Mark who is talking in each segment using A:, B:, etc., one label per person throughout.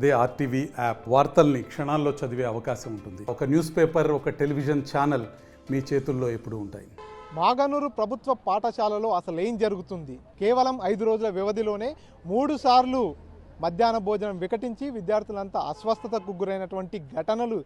A: అదే RTV app వార్తల్ని క్షణాల్లో చదివే అవకాశం ఉంటుంది. ఒక న్యూస్ పేపర్, ఒక టెలివిజన్ ఛానల్ మీ చేతుల్లో ఎప్పుడూ ఉంటాయి.
B: మాగనూరు ప్రభుత్వ పాఠశాలలో అసలు ఏం జరుగుతుంది? కేవలం 5 రోజుల వ్యవధిలోనే 3 సార్లు మధ్యాహ్న భోజనం వికటించి విద్యార్థులంతా అస్వస్థతకు గురైనటువంటి ఘటనలు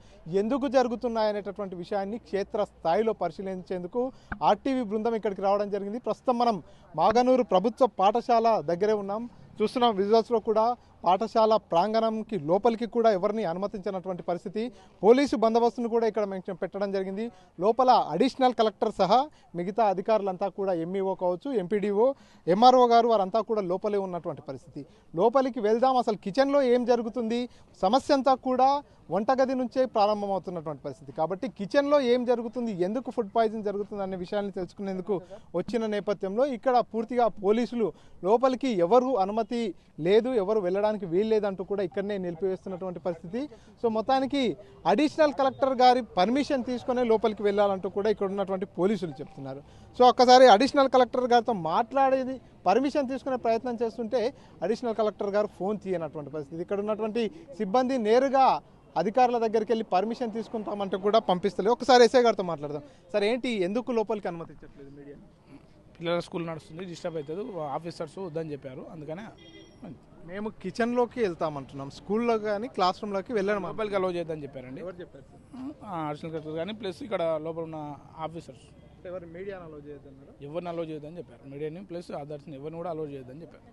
B: ఎందుకు జరుగుతున్నాయనేటటువంటి విషయాన్ని క్షేత్రస్థాయిలో పరిశీలించేందుకు ఆర్టీవీ బృందం ఇక్కడికి రావడం జరిగింది. ప్రస్తుతం మనం మాగనూరు ప్రభుత్వ పాఠశాల దగ్గరే ఉన్నాం. చూస్తున్నాం విజువల్స్లో కూడా పాఠశాల ప్రాంగణంకి లోపలికి కూడా ఎవరిని అనుమతించినటువంటి పరిస్థితి. పోలీసు బందోబస్తును కూడా ఇక్కడ మేము పెట్టడం జరిగింది. లోపల అడిషనల్ కలెక్టర్ సహా మిగతా అధికారులంతా కూడా ఎంఈఓ కావచ్చు, ఎంపీడీఓ, ఎంఆర్ఓ గారు వారంతా కూడా లోపలే ఉన్నటువంటి పరిస్థితి. లోపలికి వెళ్దాం, అసలు కిచెన్లో ఏం జరుగుతుంది, సమస్య అంతా కూడా వంటగది నుంచే ప్రారంభమవుతున్నటువంటి పరిస్థితి. కాబట్టి కిచెన్లో ఏం జరుగుతుంది, ఎందుకు ఫుడ్ పాయిజన్ జరుగుతుంది అనే విషయాన్ని తెలుసుకునేందుకు వచ్చిన నేపథ్యంలో ఇక్కడ పూర్తిగా పోలీసులు లోపలికి ఎవరు అనుమతి లేదు, ఎవరు వెళ్ళడానికి వీల్లేదంటూ కూడా ఇక్కడనే నిలిపివేస్తున్నటువంటి పరిస్థితి. సో మొత్తానికి అడిషనల్ కలెక్టర్ గారి పర్మిషన్ తీసుకునే లోపలికి వెళ్ళాలంటూ కూడా ఇక్కడ ఉన్నటువంటి పోలీసులు చెప్తున్నారు. సో ఒక్కసారి అడిషనల్ కలెక్టర్ గారితో మాట్లాడేది పర్మిషన్ తీసుకునే ప్రయత్నం చేస్తుంటే అడిషనల్ కలెక్టర్ గారు ఫోన్ తీయనటువంటి పరిస్థితి. ఇక్కడ ఉన్నటువంటి సిబ్బంది నేరుగా అధికారుల దగ్గరికి వెళ్ళి పర్మిషన్ తీసుకుంటామంటే కూడా పంపిస్తలేదు. ఒకసారి ఎస్ఐ గారితో మాట్లాడదాం. సార్ ఏంటి, ఎందుకు లోపలికి అనుమతించట్లేదు మీడియా?
C: పిల్లల స్కూల్ నడుస్తుంది, డిస్టర్బ్ అవుతుంది, ఆఫీసర్స్ వద్దని చెప్పారు. అందుకనే
B: మేము కిచెన్లోకి వెళ్తామంటున్నాం, స్కూల్లో కానీ క్లాస్ రూమ్లోకి వెళ్ళడం
C: లోపలికి అలో చేద్దని చెప్పారండి.
B: ఎవరు చెప్పారు?
C: అడిషనల్ కలెక్టర్ కానీ ప్లస్ ఇక్కడ లోపల ఉన్న ఆఫీసర్స్
B: ఎవరు మీడియాను అలో చేయొద్దన్నారు?
C: ఎవరిని అలో చేయొద్దని చెప్పారు. మీడియాని ప్లస్ అదర్స్ని ఎవరిని కూడా అలో చేయొద్దని చెప్పారు.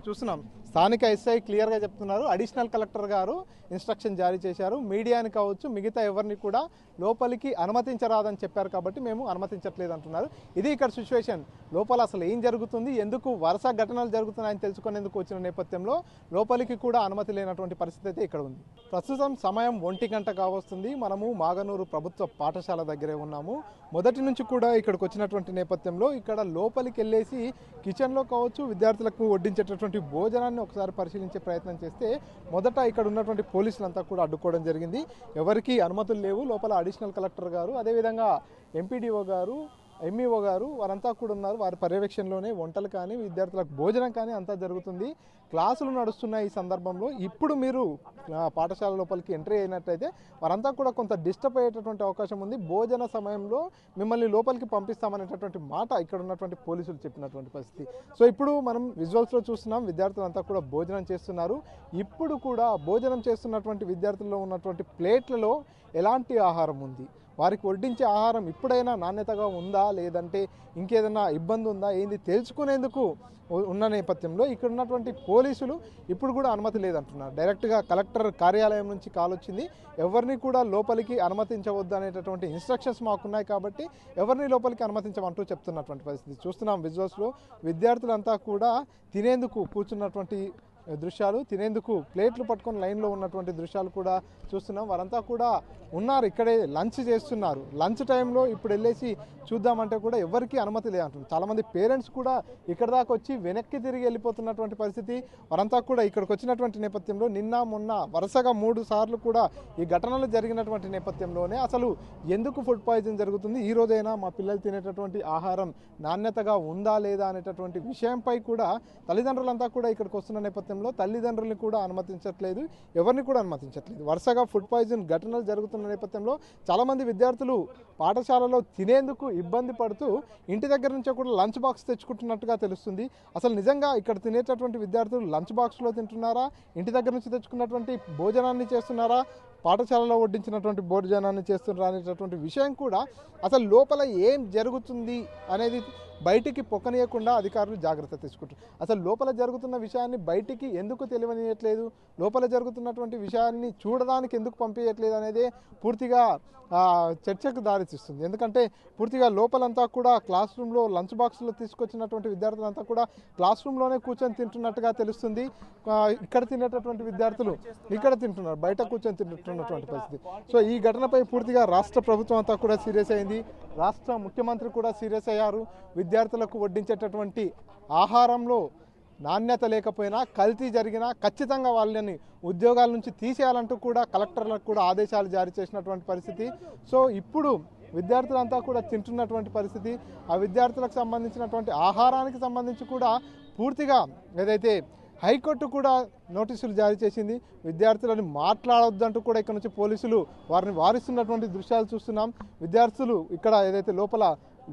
B: చూస్తున్నాం స్థానిక ఎస్ఐ క్లియర్గా చెప్తున్నారు. అడిషనల్ కలెక్టర్ గారు ఇన్స్ట్రక్షన్ జారీ చేశారు. మీడియాని కావచ్చు మిగతా ఎవరిని కూడా లోపలికి అనుమతించరాదని చెప్పారు, కాబట్టి మేము అనుమతించట్లేదు అంటున్నారు. ఇది ఇక్కడ సిచ్యువేషన్. లోపల అసలు ఏం జరుగుతుంది, ఎందుకు వరుస ఘటనలు జరుగుతున్నాయని తెలుసుకునేందుకు వచ్చిన నేపథ్యంలో లోపలికి కూడా అనుమతి లేనటువంటి పరిస్థితి అయితే ఇక్కడ ఉంది. ప్రస్తుతం సమయం 1 గంట కావస్తుంది. మనము మాగనూరు ప్రభుత్వ పాఠశాల దగ్గరే ఉన్నాము. మొదటి నుంచి కూడా ఇక్కడికి వచ్చినటువంటి నేపథ్యంలో ఇక్కడ లోపలికి వెళ్ళేసి కిచెన్లో కావచ్చు విద్యార్థులకు వడ్డించేటటువంటి భోజనాన్ని ఒకసారి పరిశీలించే ప్రయత్నం చేస్తే మొదట ఇక్కడ ఉన్నటువంటి పోలీసులంతా కూడా అడ్డుకోవడం జరిగింది. ఎవరికి అనుమతులు లేవు. లోపల అడిషనల్ కలెక్టర్ గారు, అదేవిధంగా ఎంపీడీఓ గారు, ఎంఈఓ గారు వారంతా కూడా ఉన్నారు. వారి పర్యవేక్షణలోనే వంటలు కానీ విద్యార్థులకు భోజనం కానీ అంతా జరుగుతుంది. క్లాసులు నడుస్తున్న ఈ సందర్భంలో ఇప్పుడు మీరు పాఠశాల లోపలికి ఎంట్రీ అయినట్టయితే వారంతా కూడా కొంత డిస్టర్బ్ అయ్యేటటువంటి అవకాశం ఉంది. భోజన సమయంలో మిమ్మల్ని లోపలికి పంపిస్తామనేటటువంటి మాట ఇక్కడ ఉన్నటువంటి పోలీసులు చెప్పినటువంటి పరిస్థితి. సో ఇప్పుడు మనం విజువల్స్లో చూస్తున్నాం, విద్యార్థులంతా కూడా భోజనం చేస్తున్నారు. ఇప్పుడు కూడా భోజనం చేస్తున్నటువంటి విద్యార్థుల్లో ఉన్నటువంటి ప్లేట్లలో ఎలాంటి ఆహారం ఉంది, వారికి వడ్డించే ఆహారం ఇప్పుడైనా నాణ్యతగా ఉందా, లేదంటే ఇంకేదైనా ఇబ్బంది ఉందా, ఏంది తెలుసుకునేందుకు ఉన్న నేపథ్యంలో ఇక్కడ ఉన్నటువంటి పోలీసులు ఇప్పుడు కూడా అనుమతి లేదంటున్నారు. డైరెక్ట్గా కలెక్టర్ కార్యాలయం నుంచి కాల్ వచ్చింది, ఎవరిని కూడా లోపలికి అనుమతించవద్దు అనేటటువంటి ఇన్స్ట్రక్షన్స్ మాకున్నాయి, కాబట్టి ఎవరిని లోపలికి అనుమతించమంటూ చెప్తున్నటువంటి పరిస్థితి చూస్తున్నాం. విజువల్స్లో విద్యార్థులంతా కూడా తినేందుకు కూర్చున్నటువంటి దృశ్యాలు, తినేందుకు ప్లేట్లు పట్టుకొని లైన్లో ఉన్నటువంటి దృశ్యాలు కూడా చూస్తున్నాం. వారంతా కూడా ఉన్నారు, ఇక్కడే లంచ్ చేస్తున్నారు. లంచ్ టైంలో ఇప్పుడు వెళ్ళేసి చూద్దామంటే కూడా ఎవరికి అనుమతి లేదంటున్నారు. చాలామంది పేరెంట్స్ కూడా ఇక్కడ దాకా వచ్చి వెనక్కి తిరిగి వెళ్ళిపోతున్నటువంటి పరిస్థితి. వారంతా కూడా ఇక్కడికి వచ్చినటువంటి నేపథ్యంలో నిన్న మొన్న వరుసగా 3 సార్లు కూడా ఈ ఘటనలు జరిగినటువంటి నేపథ్యంలోనే అసలు ఎందుకు ఫుడ్ పాయిజన్ జరుగుతుంది, ఈ రోజైనా మా పిల్లలు తినేటటువంటి ఆహారం నాణ్యతగా ఉందా లేదా అనేటటువంటి విషయంపై కూడా తల్లిదండ్రులంతా కూడా ఇక్కడికి వస్తున్న నేపథ్యంలో తల్లిదండ్రుల్ని కూడా అనుమతించట్లేదు, ఎవరిని కూడా అనుమతించట్లేదు. వరుసగా ఫుడ్ పాయిజన్ ఘటనలు జరుగుతున్న నేపథ్యంలో చాలామంది విద్యార్థులు పాఠశాలలో తినేందుకు ఇబ్బంది పడుతూ ఇంటి దగ్గర నుంచే కూడా లంచ్ బాక్స్ తెచ్చుకుంటున్నట్టుగా తెలుస్తుంది. అసలు నిజంగా ఇక్కడ తినేటటువంటి విద్యార్థులు లంచ్ బాక్స్లో తింటున్నారా, ఇంటి దగ్గర నుంచి తెచ్చుకున్నటువంటి భోజనాన్ని చేస్తున్నారా, పాఠశాలలో వడ్డించినటువంటి భోజనాన్ని చేస్తున్నారా అనేటటువంటి విషయం కూడా అసలు లోపల ఏం జరుగుతుంది అనేది బయటికి పొక్కనీయకుండా అధికారులు జాగ్రత్త తీసుకుంటారు. అసలు లోపల జరుగుతున్న విషయాన్ని బయటికి ఎందుకు తెలియనియట్లేదు, లోపల జరుగుతున్నటువంటి విషయాన్ని చూడడానికి ఎందుకు పంపించట్లేదు అనేది పూర్తిగా చర్చకు దారితీస్తుంది. ఎందుకంటే పూర్తిగా లోపలంతా కూడా క్లాస్ రూమ్లో లంచ్ బాక్స్లో తీసుకొచ్చినటువంటి విద్యార్థులంతా కూడా క్లాస్ రూమ్లోనే కూర్చొని తింటున్నట్టుగా తెలుస్తుంది. ఇక్కడ తినేటటువంటి విద్యార్థులు ఇక్కడ తింటున్నారు, బయట కూర్చొని తింటున్నటువంటి పరిస్థితి. సో ఈ ఘటనపై పూర్తిగా రాష్ట్ర ప్రభుత్వం అంతా కూడా సీరియస్ అయింది. రాష్ట్ర ముఖ్యమంత్రి కూడా సీరియస్ అయ్యారు. విద్యార్థులకు వడ్డించేటటువంటి ఆహారంలో నాణ్యత లేకపోయినా, కల్తీ జరిగినా ఖచ్చితంగా వాళ్ళని ఉద్యోగాల నుంచి తీసేయాలంటూ కూడా కలెక్టర్లకు కూడా ఆదేశాలు జారీ చేసినటువంటి పరిస్థితి. సో ఇప్పుడు విద్యార్థులంతా కూడా తింటున్నటువంటి పరిస్థితి. ఆ విద్యార్థులకు సంబంధించినటువంటి ఆహారానికి సంబంధించి కూడా పూర్తిగా ఏదైతే హైకోర్టు కూడా నోటీసులు జారీ చేసింది. విద్యార్థులను మాట్లాడొద్దంటూ కూడా ఇక్కడ నుంచి పోలీసులు వారిని వారిస్తున్నటువంటి దృశ్యాలు చూస్తున్నాం. విద్యార్థులు ఇక్కడ ఏదైతే లోపల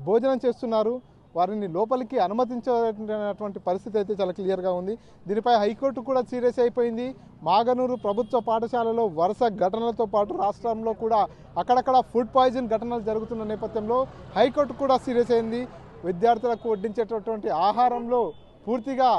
B: భోజనం చేస్తున్నారు వారిని లోపలికి అనుమతించేటువంటి పరిస్థితి అయితే చాలా క్లియర్గా ఉంది. దీనిపై హైకోర్టు కూడా సీరియస్ అయిపోయింది. మాగనూరు ప్రభుత్వ పాఠశాలలో వరుస ఘటనలతో పాటు రాష్ట్రంలో కూడా అక్కడక్కడ ఫుడ్ పాయిజన్ ఘటనలు జరుగుతున్న నేపథ్యంలో హైకోర్టు కూడా సీరియస్ అయింది. విద్యార్థులకు వడ్డించేటటువంటి ఆహారంలో పూర్తిగా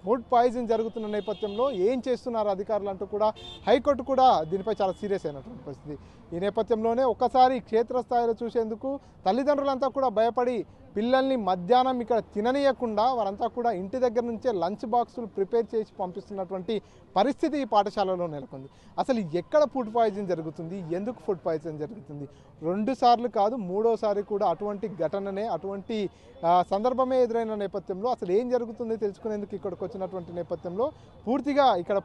B: ఫుడ్ పాయిజన్ జరుగుతున్న నేపథ్యంలో ఏం చేస్తున్నారు అధికారులు అంటూ కూడా హైకోర్టు కూడా దీనిపై చాలా సీరియస్ అయినటువంటి పరిస్థితి. ఈ నేపథ్యంలోనే ఒక్కసారి క్షేత్రస్థాయిలో చూసేందుకు తల్లిదండ్రులంతా కూడా భయపడి పిల్లల్ని మధ్యాహ్నం ఇక్కడ తిననీయకుండా వారంతా కూడా ఇంటి దగ్గర నుంచే లంచ్ బాక్సులు ప్రిపేర్ చేసి పంపిస్తున్నటువంటి పరిస్థితి ఈ పాఠశాలలో నెలకొంది. అసలు ఎక్కడ ఫుడ్ పాయిజన్ జరుగుతుంది, ఎందుకు ఫుడ్ పాయిజన్ జరుగుతుంది? 2 సార్లు కాదు 3వసారి కూడా అటువంటి ఘటననే అటువంటి సందర్భమే ఎదురైన నేపథ్యంలో అసలు ఏం జరుగుతుంది తెలుసుకునేందుకు ఇక్కడికి వచ్చినటువంటి నేపథ్యంలో పూర్తిగా ఇక్కడ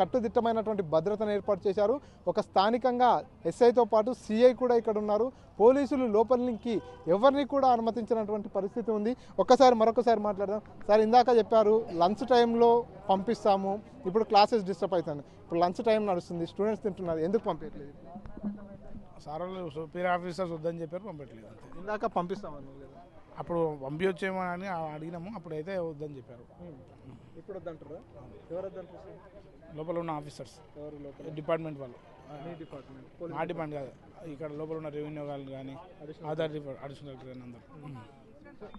B: కట్టుదిట్టమైనటువంటి భద్రతను ఏర్పాటు చేశారు. ఒక స్థానికంగా ఎస్ఐతో పాటు సిఐ కూడా ఇక్కడ ఉన్నారు. పోలీసులు లోపలికి ఎవరిని కూడా అనుమతించినటువంటి పరిస్థితి ఉంది. మరొకసారి మాట్లాడదాం సార్. ఇందాక చెప్పారు లంచ్ టైంలో పంపిస్తాము, ఇప్పుడు క్లాసెస్ డిస్టర్బ్ అవుతాను, ఇప్పుడు లంచ్ టైం నడుస్తుంది, స్టూడెంట్స్ తింటున్నారు, ఎందుకు పంపించట్లేదు?
C: సార్ వాళ్ళు సుపీరియర్ ఆఫీసర్స్ వద్దని చెప్పారు, పంపించలేదు అంతే.
B: ఇందాక పంపిస్తామని
C: అప్పుడు పంపించొచ్చేమో అని అడిగినాము, అప్పుడైతే వద్దని చెప్పారు.
B: ఇప్పుడు వద్దంటారా? ఎవరు వద్దంటారు?
C: లోపల ఉన్న ఆఫీసర్స్,
B: ఎవరు లోపల?
C: డిపార్ట్మెంట్ వాళ్ళు.
B: డిపార్ట్మెంట్
C: మా డిపార్ట్మెంట్ కాదు, ఇక్కడ లోపల ఉన్న రెవెన్యూ వాళ్ళు కానీ ఆధార్ అడిషనల్ కలెక్టర్ కానీ అందరూ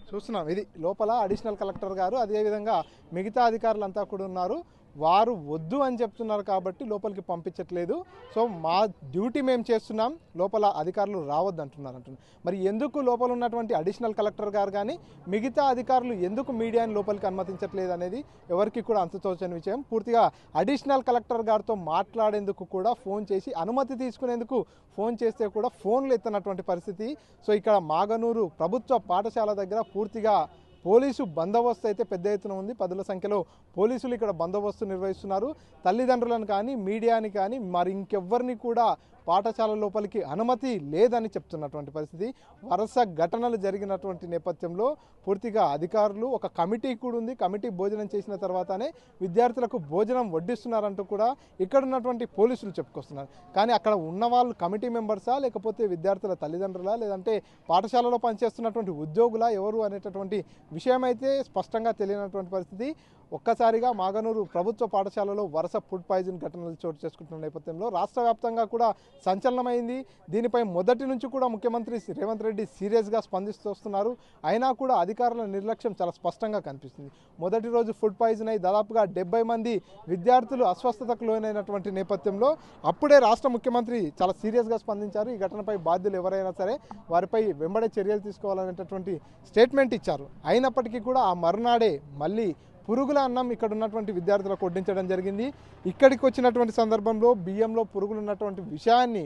B: చూస్తున్నాం. ఇది లోపల అడిషనల్ కలెక్టర్ గారు, అదేవిధంగా మిగతా అధికారులంతా కూడా ఉన్నారు. వారు వద్దు అని చెప్తున్నారు కాబట్టి లోపలికి పంపించట్లేదు. సో మా డ్యూటీ మేము చేస్తున్నాం, లోపల అధికారులు రావద్దు అంటున్నారు. మరి ఎందుకు లోపల ఉన్నటువంటి అడిషనల్ కలెక్టర్ గారు కానీ మిగతా అధికారులు ఎందుకు మీడియాని లోపలికి అనుమతించట్లేదు అనేది ఎవరికి కూడా అంతుతోచని విషయం. పూర్తిగా అడిషనల్ కలెక్టర్ గారితో మాట్లాడేందుకు కూడా ఫోన్ చేసి అనుమతి తీసుకునేందుకు ఫోన్ చేస్తే కూడా ఫోన్లు ఎత్తనటువంటి పరిస్థితి. సో ఇక్కడ మాగనూరు ప్రభుత్వ పాఠశాల దగ్గర పూర్తిగా పోలీసు బందోబస్తు అయితే పెద్ద ఎత్తున ఉంది. 10ల సంఖ్యలో పోలీసులు ఇక్కడ బందోబస్తు నిర్వహిస్తున్నారు. తల్లిదండ్రులను కానీ మీడియాని కానీ మరి ఇంకెవ్వరిని కూడా పాఠశాల లోపలికి అనుమతి లేదని చెప్తున్నటువంటి పరిస్థితి. వరుస ఘటనలు జరిగినటువంటి నేపథ్యంలో పూర్తిగా అధికారులు, ఒక కమిటీ కూడా ఉంది. కమిటీ భోజనం చేసిన తర్వాతనే విద్యార్థులకు భోజనం వడ్డిస్తున్నారంటూ కూడా ఇక్కడ ఉన్నటువంటి పోలీసులు చెప్పుకొస్తున్నారు. కానీ అక్కడ ఉన్న వాళ్ళు కమిటీ మెంబర్సా, లేకపోతే విద్యార్థుల తల్లిదండ్రులా, లేదంటే పాఠశాలలో పనిచేస్తున్నటువంటి ఉద్యోగులా, ఎవరు అనేటటువంటి విషయం అయితే స్పష్టంగా తెలియనటువంటి పరిస్థితి. ఒక్కసారిగా మాగనూరు ప్రభుత్వ పాఠశాలలో వరుస ఫుడ్ పాయిజన్ ఘటనలు చోటు చేసుకుంటున్న నేపథ్యంలో రాష్ట్ర వ్యాప్తంగా కూడా సంచలనమైంది. దీనిపై మొదటి నుంచి కూడా ముఖ్యమంత్రి రేవంత్ రెడ్డి సీరియస్గా స్పందిస్తూ వస్తున్నారు. అయినా కూడా అధికారుల నిర్లక్ష్యం చాలా స్పష్టంగా కనిపిస్తుంది. మొదటి రోజు ఫుడ్ పాయిజన్ అయి దాదాపుగా 70 మంది విద్యార్థులు అస్వస్థతకు లోనైనటువంటి నేపథ్యంలో అప్పుడే రాష్ట్ర ముఖ్యమంత్రి చాలా సీరియస్గా స్పందించారు. ఈ ఘటనపై బాధ్యులు ఎవరైనా సరే వారిపై వెంబడే చర్యలు తీసుకోవాలనేటటువంటి స్టేట్మెంట్ ఇచ్చారు. అయినప్పటికీ కూడా ఆ మరునాడే మళ్ళీ పురుగుల అన్నం ఇక్కడ ఉన్నటువంటి విద్యార్థులకు వడ్డించడం జరిగింది. ఇక్కడికి వచ్చినటువంటి సందర్భంలో బియ్యంలో పురుగులు ఉన్నటువంటి విషయాన్ని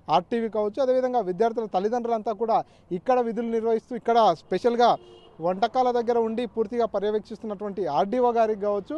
B: ఆర్టీవీ కావచ్చు, అదేవిధంగా విద్యార్థుల తల్లిదండ్రులంతా కూడా ఇక్కడ విధులు నిర్వహిస్తూ ఇక్కడ స్పెషల్గా వంటకాల దగ్గర ఉండి పూర్తిగా పర్యవేక్షిస్తున్నటువంటి ఆర్డీఓ గారికి కావచ్చు,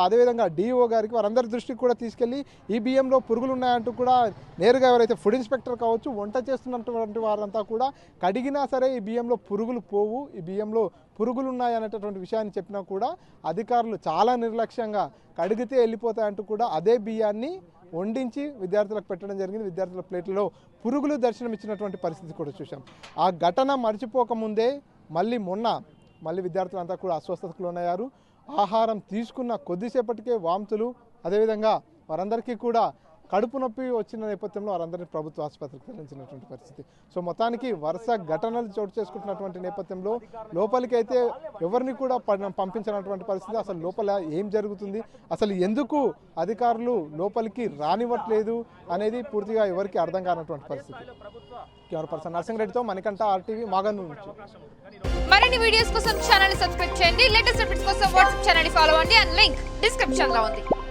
B: అదేవిధంగా డిఈఓ గారికి వారందరి దృష్టికి కూడా తీసుకెళ్ళి ఈ బియ్యంలో పురుగులు ఉన్నాయంటూ కూడా నేరుగా ఎవరైతే ఫుడ్ ఇన్స్పెక్టర్ కావచ్చు, వంట చేస్తున్నటువంటి వారంతా కూడా కడిగినా సరే ఈ బియ్యంలో పురుగులు పోవు, ఈ బియ్యంలో పురుగులు ఉన్నాయి అనేటటువంటి విషయాన్ని చెప్పినా కూడా అధికారులు చాలా నిర్లక్ష్యంగా కడిగితే వెళ్ళిపోతాయంటూ కూడా అదే బియ్యాన్ని వండించి విద్యార్థులకు పెట్టడం జరిగింది. విద్యార్థుల ప్లేట్లలో పురుగులు దర్శనమిచ్చినటువంటి పరిస్థితి కూడా చూసాం. ఆ ఘటన మర్చిపోకముందే మళ్ళీ విద్యార్థులంతా కూడా అస్వస్థతకు లోనయ్యారు. ఆహారం తీసుకున్న కొద్దిసేపటికే వాంతులు, అదేవిధంగా వారందరికీ కూడా కడుపు నొప్పి వచ్చిన నేపథ్యంలో వారందరినీ ప్రభుత్వ ఆసుపత్రికి తరలించినటువంటి పరిస్థితి. సో మొత్తానికి వరుస ఘటనలు చోటు చేసుకుంటున్నటువంటి నేపథ్యంలో లోపలికి అయితే ఎవరిని కూడా పంపించినటువంటి పరిస్థితి. అసలు లోపల ఏం జరుగుతుంది, అసలు ఎందుకు అధికారులు లోపలికి రానివ్వట్లేదు అనేది పూర్తిగా ఎవరికి అర్థం కానటువంటి పరిస్థితి. Camera person nursing Manikanta, RTV, Maganur నుంచి.
D: మరిన్ని వీడియోస్ కోసం ఛానల్ సబ్స్క్రైబ్ చేయండి. లేటెస్ట్ అప్డేట్స్ కోసం వాట్సాప్ ఛానల్ ఫాలో అవ్వండి. అండ్ లింక్ డిస్క్రిప్షన్ లో ఉంది.